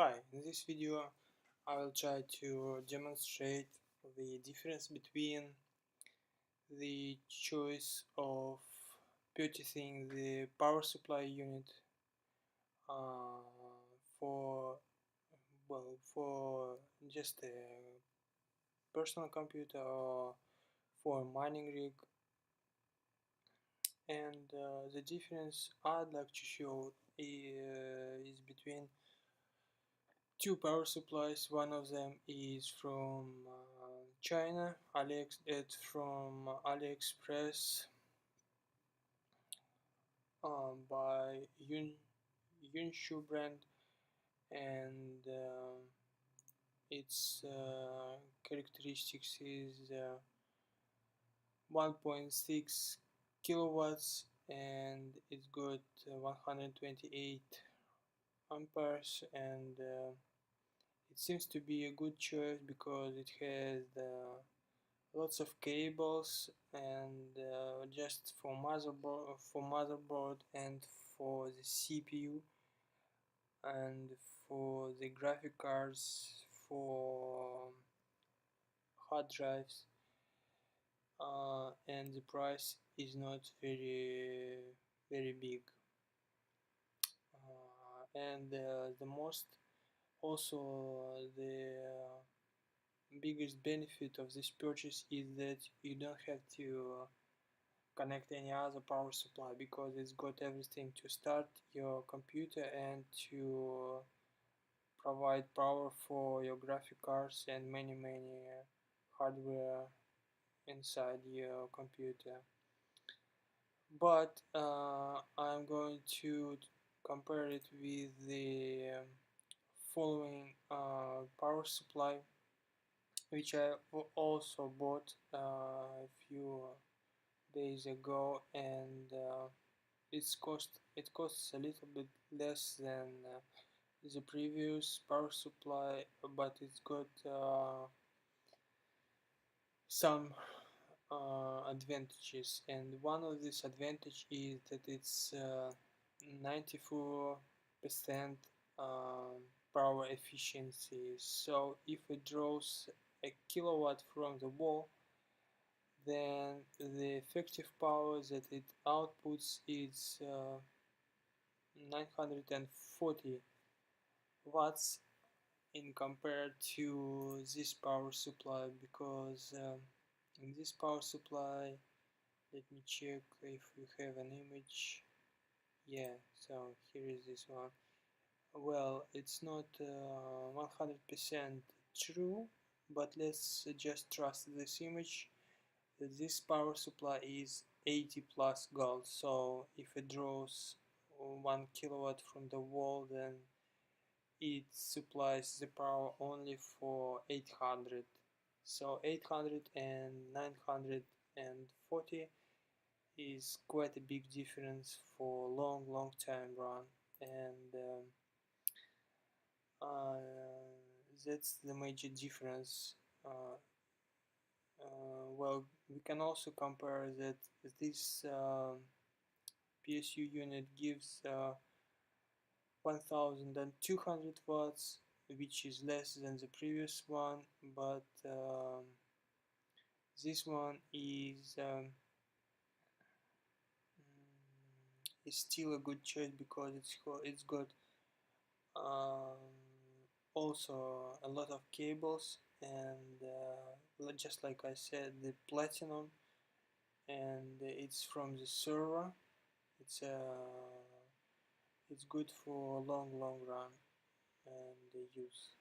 Hi, in this video I will try to demonstrate the difference between the choice of purchasing the power supply unit for for just a personal computer or for a mining rig, and the difference I'd like to show is between two power supplies. One of them is from China, it's from AliExpress by Yunshu brand, and its characteristics is 1.6 kilowatts, and it's got 128 amperes, and it seems to be a good choice because it has lots of cables, and just for motherboard and for the CPU and for the graphic cards, for hard drives, and the price is not very big, and the most also the biggest benefit of this purchase is that you don't have to connect any other power supply, because it's got everything to start your computer and to provide power for your graphic cards and many hardware inside your computer. But I'm going to compare it with the following power supply, which I also bought a few days ago, and it costs a little bit less than the previous power supply, but it's got some advantages, and one of these advantages is that it's 94% power efficiency. So if it draws a kilowatt from the wall, then the effective power that it outputs is 940 watts in compared to this power supply, because in this power supply, let me check if we have an image. Yeah, so here is this one. Well, it's not 100% true, but let's just trust this image. This power supply is 80 plus gold, so if it draws 1 kilowatt from the wall, then it supplies the power only for 800. So 800 and 940 is quite a big difference for long time run, and that's the major difference. Well, we can also compare that this PSU unit gives 1200 watts, which is less than the previous one, but this one is still a good choice because it's got also a lot of cables, and just like I said, the platinum, and it's from the server. It's good for long run and use.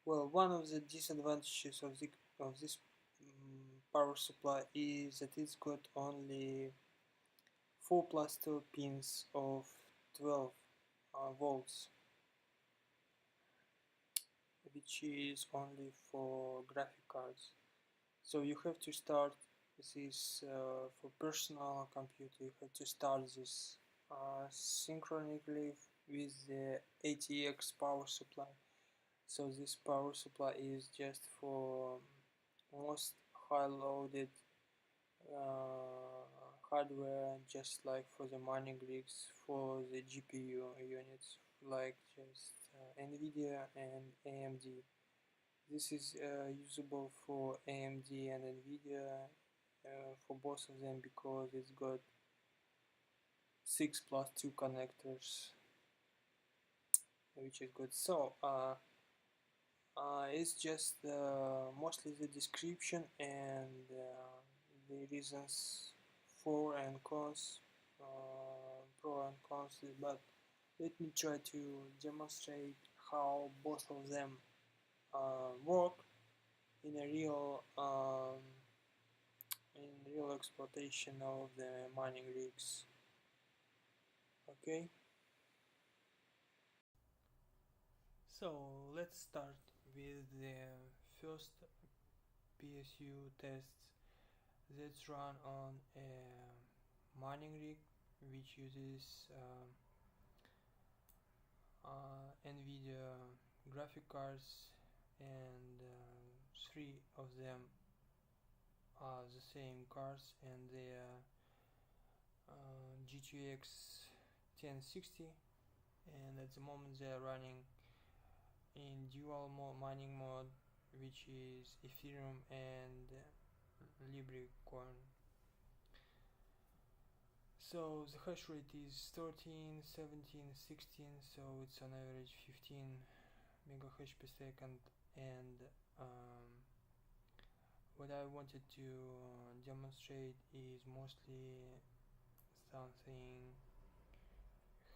Well, one of the disadvantages of this power supply is that it's got only 4+2 pins of 12 volts, which is only for graphic cards. So you have to start this for personal computer. You have to start this synchronically with the ATX power supply. So this power supply is just for most high-loaded hardware, just like for the mining rigs, for the GPU units, like just Nvidea and AMD. This is usable for AMD and Nvidea, for both of them, because it's got 6+2 connectors, which is good. So it's just mostly the description and the reasons for and cons, pro and cons, but let me try to demonstrate how both of them work in a real exploitation of the mining rigs. Okay, so let's start with the first PSU tests that's run on a mining rig which uses Nvidia graphic cards, and three of them are the same cards, and they are GTX 1060, and at the moment they are running in dual mining mode, which is Ethereum and Librecoin. So the hash rate is 13, 17, 16, so it's on average 15 megahash per second. And what I wanted to demonstrate is mostly something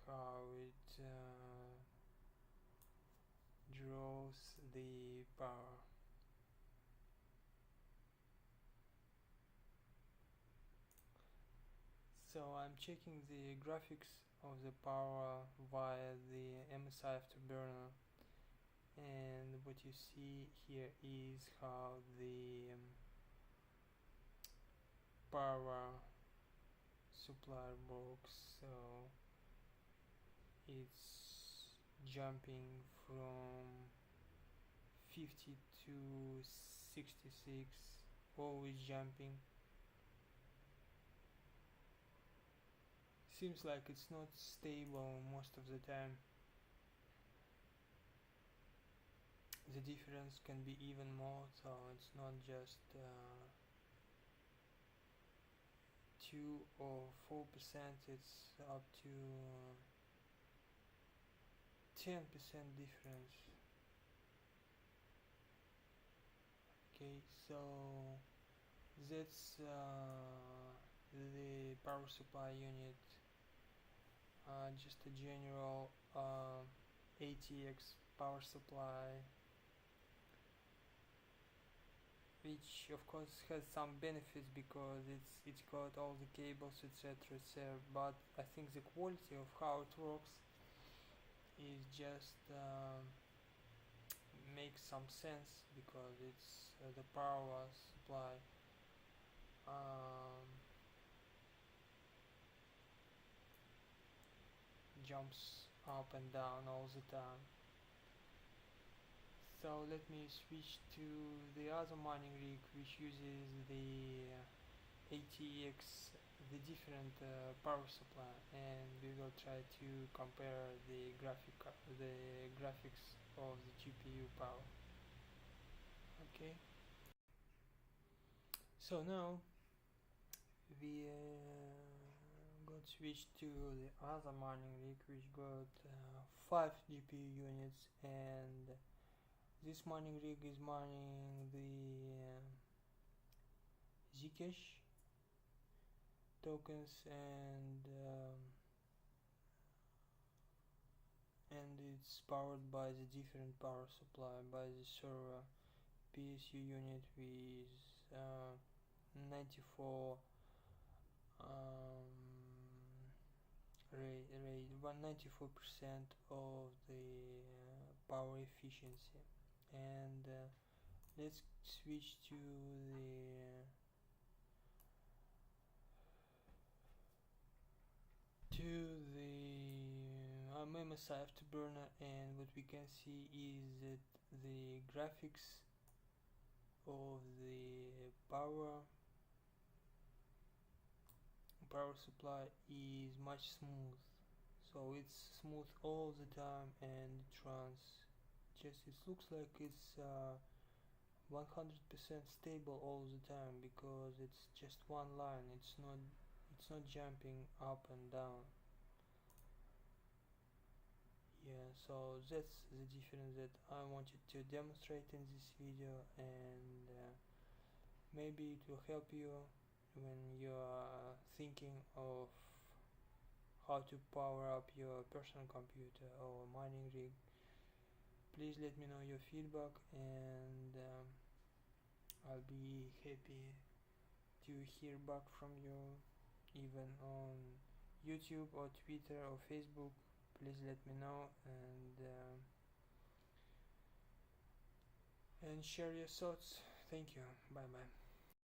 how it draws the power. So I'm checking the graphics of the power via the MSI Afterburner, and what you see here is how the power supply works. So it's jumping from 50 to 66, always jumping. Seems like it's not stable most of the time. The difference can be even more, so it's not just 2 or 4%, it's up to 10% difference. Okay, so that's the power supply unit, just a general ATX power supply, which of course has some benefits because it's got all the cables, etc, etc, but I think the quality of how it works is just makes some sense, because it's the power supply jumps up and down all the time. So let me switch to the other mining rig which uses the ATX, the different power supply, and we will try to compare the graphics of the GPU power. Okay, so now we got switched to the other mining rig which got 5 GPU units, and this mining rig is mining the ZCASH tokens, and it's powered by the different power supply, by the server PSU unit with 94 94% of the power efficiency. And let's switch to MSI Afterburner, and what we can see is that the graphics of the power supply is much smooth. so it's smooth all the time and it runs just, it looks like it's 100% stable all the time because it's just one line, it's not jumping up and down. Yeah, so that's the difference that I wanted to demonstrate in this video, and maybe it will help you when you are thinking of how to power up your personal computer or mining rig. Please let me know your feedback, and I'll be happy to hear back from you, even on YouTube or Twitter or Facebook. Please let me know, and share your thoughts. Thank you. Bye bye.